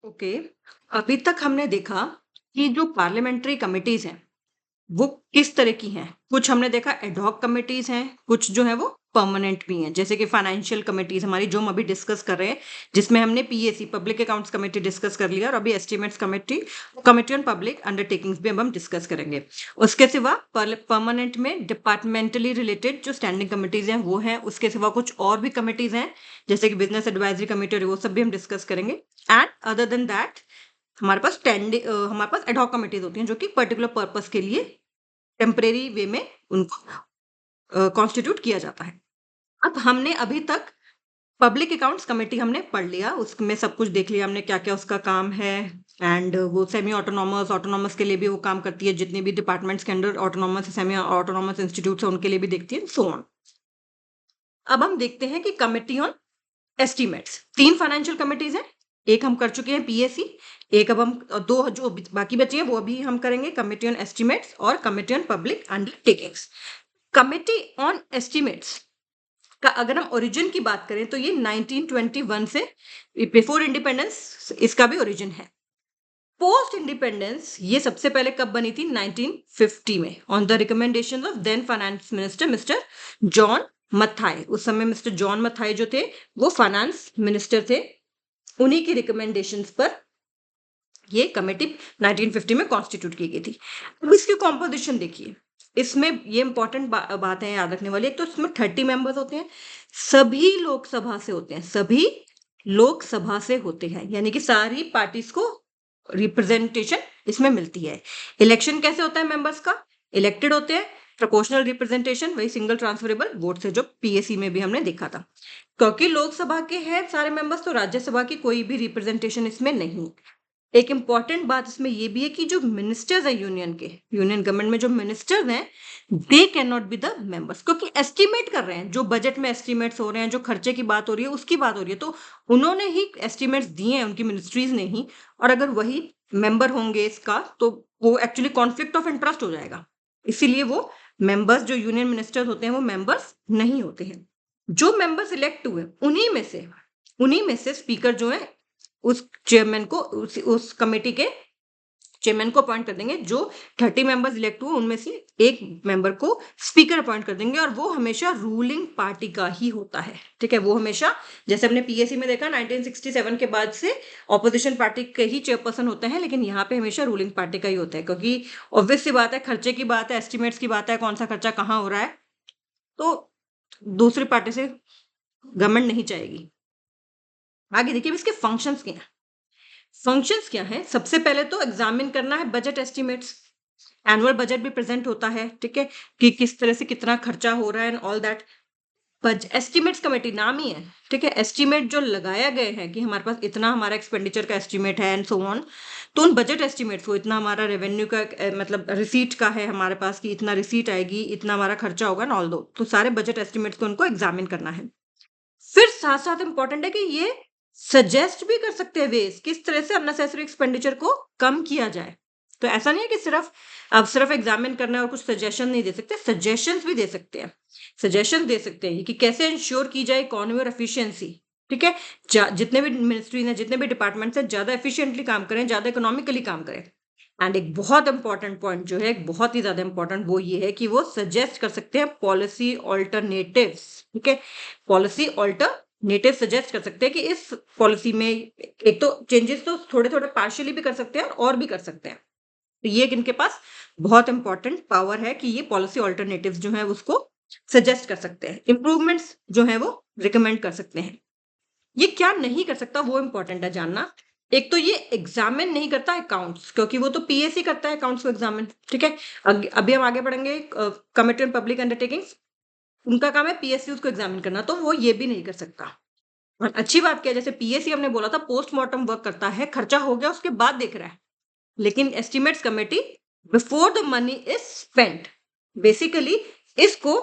Okay. अभी तक हमने देखा कि जो पार्लियामेंट्री कमिटीज हैं वो किस तरह की हैं। कुछ हमने देखा एडहॉक कमिटीज हैं, कुछ जो है वो परमानेंट भी हैं, जैसे कि फाइनेंशियल कमिटीज हमारी जो हम अभी डिस्कस कर रहे हैं, जिसमें हमने PAC public accounts committee discuss कर लिया और अभी estimates committee, committee on public undertakings भी अब हम डिस्कस करेंगे। उसके सिवा परमानेंट में डिपार्टमेंटली रिलेटेड जो स्टैंडिंग कमिटीज हैं वो हैं। उसके सिवा कुछ और भी कमिटीज हैं जैसे कि बिजनेस एडवाइजरी कमेटी, और वो सब भी हम डिस्कस करेंगे। एंड अदर देन दैट हमारे पास एडहॉक कमिटीज होती हैं जो कि पर्टिकुलर पर्पस के लिए टेम्परेरी वे में उनको कॉन्स्टिट्यूट किया जाता है। अब हमने अभी तक पब्लिक अकाउंट्स कमेटी हमने पढ़ लिया, उसमें सब कुछ देख लिया हमने क्या क्या उसका काम है। एंड वो सेमी ऑटोनॉमस ऑटोनॉमस के लिए भी वो काम करती है, जितने भी डिपार्टमेंट्स के under autonomous semi autonomous institute है उनके लिए भी देखती है, सो ऑन। अब हम देखते हैं कि committee on estimates, 3 financial committees हैं। एक हम कर चुके हैं पीएसी, एक अब हम 2 जो बाकी बचे हैं वो अभी हम करेंगे, कमिटी ऑन एस्टीमेट्स और committee on public undertakings. Committee on estimates का अगर हम ओरिजिन की बात करें तो ये 1921 से, बिफोर इंडिपेंडेंस इसका भी ओरिजिन है। पोस्ट इंडिपेंडेंस ये सबसे पहले कब बनी थी? 1950 में, on the recommendation of then finance minister mister John Mathai. उस समय मिस्टर जॉन मथाई जो थे वो फाइनेंस मिनिस्टर थे, उन्हीं की रिकमेंडेशंस पर ये कमेटी 1950 में कॉन्स्टिट्यूट की गई थी। अब इसकी कॉम्पोजिशन देखिए, इसमें ये इंपॉर्टेंट बात है याद रखने वाली। एक तो इसमें 30 मेंबर्स होते हैं, सभी लोकसभा से होते हैं, सभी लोकसभा से होते हैं, यानी कि सारी पार्टीज को रिप्रेजेंटेशन इसमें मिलती है। इलेक्शन कैसे होता है मेंबर्स का? इलेक्टेड होते हैं, प्रोपोर्शनल रिप्रेजेंटेशन, वही सिंगल ट्रांसफरेबल वोट से जो पीएसी में भी हमने देखा था। क्योंकि लोकसभा के हैं सारे मेंबर्स तो राज्यसभा की कोई भी रिप्रेजेंटेशन इसमें नहीं। एक इंपॉर्टेंट बात इसमें ये भी है कि जो मिनिस्टर्स हैं यूनियन गवर्नमेंट में जो मिनिस्टर्स हैं, they can not be the members, क्योंकि एस्टिमेट कर रहे हैं, जो बजट में एस्टिमेट्स हो रहे हैं, जो खर्चे की बात हो रही है उसकी बात हो रही है, तो उन्होंने ही एस्टिमेट्स दिए हैं, उनकी मिनिस्ट्रीज ने ही। और अगर वही मेंबर होंगे इसका तो वो एक्चुअली कॉन्फ्लिक्ट ऑफ इंटरेस्ट हो जाएगा, इसीलिए वो मेंबर्स जो यूनियन मिनिस्टर्स होते हैं वो मेंबर्स नहीं होते हैं। जो मेंबर्स इलेक्ट हुए उन्हीं में से स्पीकर जो है उस चेयरमैन को उस कमेटी के चेयरमैन को अपॉइंट कर देंगे। जो 30 मेंबर्स इलेक्ट हुए उनमें से एक मेंबर को स्पीकर अपॉइंट कर देंगे, और वो हमेशा रूलिंग पार्टी का ही होता है। ठीक है, वो हमेशा, जैसे हमने पीएसी में देखा 1967 के बाद से ऑपोजिशन पार्टी के ही चेयरपर्सन होते हैं, लेकिन यहाँ पे हमेशा रूलिंग पार्टी का ही होता है, क्योंकि ऑब्वियस सी बात है, खर्चे की बात है, एस्टिमेट्स की बात है, कौन सा खर्चा कहाँ हो रहा है, तो दूसरी पार्टी से गवर्नमेंट नहीं चाहेगी। आगे देखिए इसके फंक्शंस क्या हैं। फंक्शंस क्या है? सबसे पहले तो एग्जामिन करना है बजट एस्टिमेट्स, एनुअल बजट भी प्रेजेंट होता है, ठीक है, कि किस तरह से कितना खर्चा हो रहा है and all that. Estimates committee नाम ही है, ठीक है, एस्टिमेट जो लगाया गए हैं कि हमारे पास इतना हमारा एक्सपेंडिचर का एस्टिमेट है एंड सो ऑन, तो उन बजट एस्टिमेट्स को, इतना हमारा रेवेन्यू का मतलब रिसीट का है हमारे पास कि इतना रिसीट आएगी, इतना हमारा खर्चा होगा एंड ऑल दो, तो सारे बजट एस्टिमेट्स को उनको एग्जामिन करना है। फिर साथ साथ इंपॉर्टेंट है कि ये सजेस्ट भी कर सकते हैं वेज किस तरह से अननेसेसरी एक्सपेंडिचर को कम किया जाए। तो ऐसा नहीं है कि सिर्फ एग्जामिन करना है और कुछ सजेशन नहीं दे सकते, सजेशंस भी दे सकते हैं। सजेशन दे सकते हैं कि कैसे इंश्योर की जाए इकोनॉमी और एफिशिएंसी, ठीक है, जितने भी मिनिस्ट्रीज हैं, जितने भी डिपार्टमेंट्स हैं, ज्यादा एफिशिएंटली काम करें, ज्यादा इकोनॉमिकली काम करें। एंड एक बहुत इंपॉर्टेंट पॉइंट जो है, बहुत ही ज्यादा इंपॉर्टेंट, वो ये है कि वो सजेस्ट कर सकते हैं पॉलिसी ऑल्टरनेटिव्स। ठीक है, पॉलिसी ऑल्टरनेटिव सजेस्ट कर सकते हैं कि इस पॉलिसी में एक तो चेंजेस तो थोड़े थोड़े पार्शियली भी कर सकते हैं और भी कर सकते हैं। तो ये इनके पास बहुत इंपॉर्टेंट पावर है कि ये पॉलिसी ऑल्टरनेटिव्स जो है उसको सजेस्ट कर सकते हैं, इंप्रूवमेंट्स जो है वो रिकमेंड कर सकते हैं। ये क्या नहीं कर सकता वो इंपॉर्टेंट है जानना। एक तो ये एग्जामिन नहीं करता अकाउंट्स, क्योंकि वो तो पीएससी करता है अकाउंट्स को एग्जामिन, ठीक है। अभी हम आगे बढ़ेंगे, कमिटी ऑन पब्लिक अंडरटेकिंग्स, उनका काम है पीएससी उसको एग्जामिन करना, तो वो ये भी नहीं कर सकता। और अच्छी बात क्या है, जैसे पीएससी हमने बोला था पोस्टमार्टम वर्क करता है, खर्चा हो गया उसके बाद देख रहा है, लेकिन estimates committee before the money is spent, basically इसको,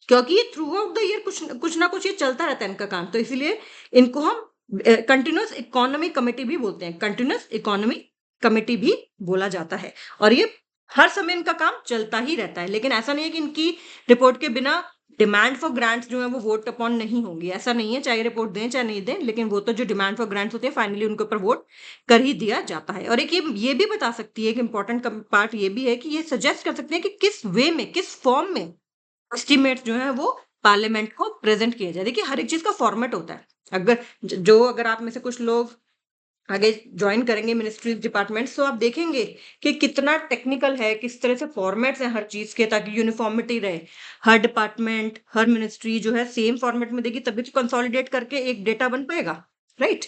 क्योंकि ये थ्रू आउट द ईयर कुछ ना कुछ ये चलता रहता है इनका काम, तो इसलिए इनको हम कंटिन्यूस इकोनॉमी कमेटी भी बोलते हैं, कंटिन्यूस इकोनॉमी कमेटी भी बोला जाता है। और ये हर समय इनका काम चलता ही रहता है, लेकिन ऐसा नहीं है कि इनकी रिपोर्ट के बिना डिमांड फॉर ग्रांट्स जो है वो वोट अपॉन नहीं होंगी, ऐसा नहीं है, चाहे रिपोर्ट दें चाहे नहीं दें, लेकिन वो तो जो डिमांड फॉर ग्रांट्स होते हैं फाइनली उनके ऊपर वोट कर ही दिया जाता है। और एक ये भी बता सकती है, एक इंपॉर्टेंट पार्ट ये भी है कि ये सजेस्ट कर सकते हैं कि किस वे में, किस फॉर्म में एस्टिमेट्स जो है वो पार्लियामेंट को प्रेजेंट किया जाए। देखिए हर एक चीज का फॉर्मेट होता है। अगर आप में से कुछ लोग आगे ज्वाइन करेंगे मिनिस्ट्रीज डिपार्टमेंट्स, तो आप देखेंगे कि कितना टेक्निकल है, किस तरह से फॉर्मेट्स हैं हर चीज के, ताकि यूनिफॉर्मिटी रहे। हर डिपार्टमेंट, हर मिनिस्ट्री जो है सेम फॉर्मेट में देगी, तभी तो कंसोलिडेट करके एक डेटा बन पाएगा, राइट।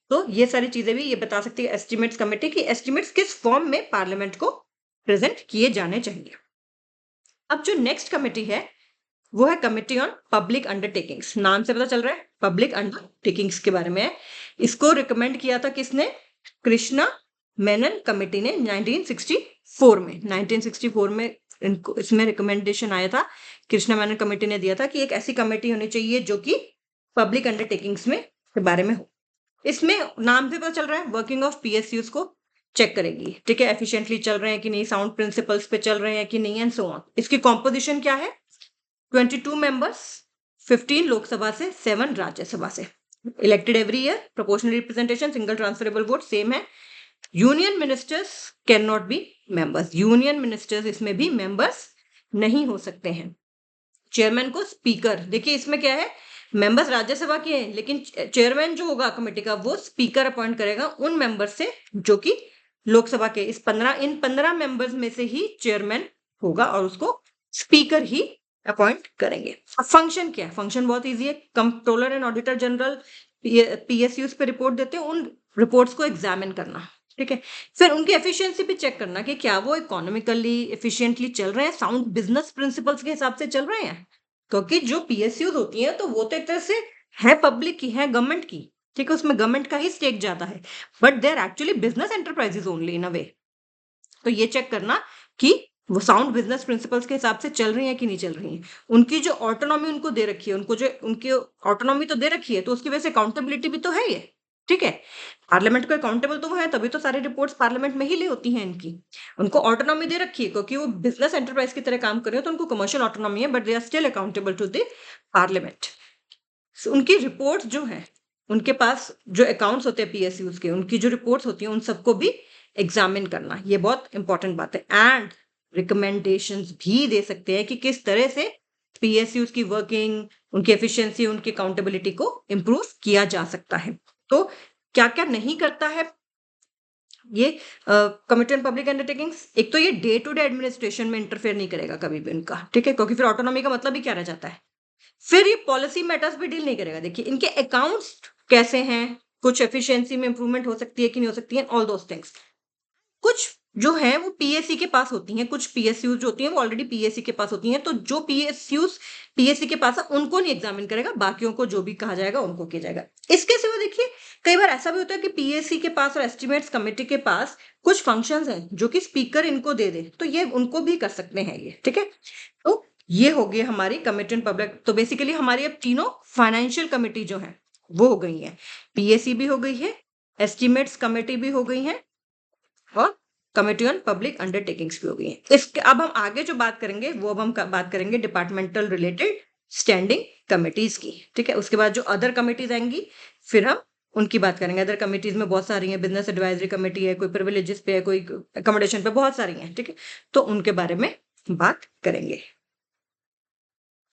तो ये सारी चीजें भी ये बता सकती है एस्टिमेट्स कमेटी की एस्टिमेट्स किस फॉर्म में पार्लियामेंट को प्रेजेंट किए जाने चाहिए। अब जो नेक्स्ट कमेटी है वो है कमिटी ऑन पब्लिक अंडरटेकिंग्स। नाम से पता चल रहा है पब्लिक अंडरटेकिंग्स के बारे में है। इसको रिकमेंड किया था किसने? कृष्णा मेनन कमेटी ने 1964 में। 1964 में इनको इसमें रिकमेंडेशन आया था, कृष्णा मेनन कमेटी ने दिया था कि एक ऐसी कमेटी होनी चाहिए जो कि पब्लिक अंडरटेकिंग्स में के बारे में हो। इसमें नाम से पता चल रहा है वर्किंग ऑफ पीएसयूज को चेक करेगी, ठीक है, एफिशिएंटली चल रहे हैं कि नहीं, साउंड प्रिंसिपल्स पे चल रहे हैं कि नहीं, एंड सो ऑन। इसकी कॉम्पोजिशन क्या है? 22 मेंबर्स, 15 लोकसभा से, 7 राज्यसभा से, elected every year, proportional representation, single transferable vote same है। Union ministers can not be members, union ministers इसमें भी मेंबर्स नहीं हो सकते हैं। चेयरमैन को स्पीकर, देखिए इसमें क्या है, मेंबर्स राज्यसभा के हैं, लेकिन चेयरमैन जो होगा कमेटी का वो स्पीकर अपॉइंट करेगा उन मेंबर्स से जो कि लोकसभा के। इन 15 मेंबर्स में से ही चेयरमैन होगा और उसको स्पीकर ही अपॉइंट करेंगे। अब फंक्शन क्या है? फंक्शन बहुत इजी है। Controller and auditor general PSUs पे रिपोर्ट देते हैं, उन रिपोर्ट्स को एग्जामिन करना, ठीक है। फिर उनकी एफिशिएंसी भी चेक करना कि क्या वो इकोनॉमिकली एफिशिएंटली चल रहे हैं, साउंड बिजनेस प्रिंसिपल्स के हिसाब से चल रहे हैं। क्योंकि जो पीएसयूज होती हैं तो वो तो एक तरह से है पब्लिक की, है गवर्नमेंट की, ठीक है, उसमें गवर्नमेंट का ही स्टेक जाता है, but they are actually business enterprises only in a way. तो ये चेक करना कि वो साउंड बिजनेस प्रिंसिपल्स के हिसाब से चल रही है कि नहीं चल रही है। उनकी जो ऑटोनॉमी उनको दे रखी है, उनको जो उनकी ऑटोनॉमी तो दे रखी है, तो उसकी वजह से अकाउंटेबिलिटी भी तो है ये, ठीक है। पार्लियामेंट को अकाउंटेबल तो वो है, तभी तो सारी रिपोर्ट्स पार्लियामेंट में ही ले होती हैं इनकी। उनको ऑटोनॉमी दे रखी है क्योंकि वो बिजनेस एंटरप्राइज की तरह काम कर रहे हो, तो उनको कमर्शियल ऑटोनॉमी है, but they are still accountable to the parliament. उनकी रिपोर्ट्स जो है, उनके पास जो अकाउंट्स होते हैं पीएसयूज के, उनकी जो रिपोर्ट्स होती हैं उन सबको भी एग्जामिन करना, ये बहुत इंपॉर्टेंट बात है। एंड रिकमेंडेशंस भी दे सकते हैं कि किस तरह से पीएसयूज की वर्किंग, उनकी एफिशिएंसी, उनकी अकाउंटेबिलिटी को इम्प्रूव किया जा सकता है। तो क्या क्या नहीं करता है ये कमिटी ऑन पब्लिक अंडरटेकिंग्स? एक तो ये डे टू डे एडमिनिस्ट्रेशन में इंटरफेयर नहीं करेगा कभी भी इनका, ठीक है, क्योंकि फिर ऑटोनॉमी का मतलब ही क्या रह जाता है। फिर ये पॉलिसी मैटर्स भी डील नहीं करेगा। देखिए इनके अकाउंट्स कैसे हैं, कुछ एफिशिएंसी में इंप्रूवमेंट हो सकती है कि नहीं हो सकती है, ऑल दोस थिंग्स। कुछ जो है वो पीएससी के पास होती हैं, कुछ पीएसयूज जो होती हैं वो ऑलरेडी पीएससी के पास होती हैं, तो जो पीएसयूज पीएससी के पास है उनको नहीं एग्जामिन करेगा, बाकियों को जो भी कहा जाएगा उनको किया जाएगा। इसके सिवा देखिए कई बार ऐसा भी होता है कि पीएससी के पास और एस्टिमेट्स कमेटी के पास कुछ फंक्शंस हैं जो कि स्पीकर इनको दे दे, तो ये उनको भी कर सकते हैं ये, ठीक है। तो ये हो गई हमारी कमिटी ऑन पब्लिक। तो बेसिकली हमारी अब तीनों फाइनेंशियल कमेटी जो है वो हो गई है, पीएससी भी हो गई है, एस्टिमेट्स कमेटी भी हो गई है, और कमिटी ऑन पब्लिक अंडरटेकिंग्स भी हो गई है। इसके अब हम आगे जो बात करेंगे वो अब हम बात करेंगे डिपार्टमेंटल रिलेटेड स्टैंडिंग कमिटीज की, ठीक है। उसके बाद जो अदर कमिटीज आएंगी फिर हम उनकी बात करेंगे। अदर कमिटीज में बहुत सारी हैं, बिजनेस एडवाइजरी कमेटी है, कोई प्रिविलेजेस पे है, कोई अकोमोडेशन पे, बहुत सारी हैं, ठीक है। तो उनके बारे में बात करेंगे।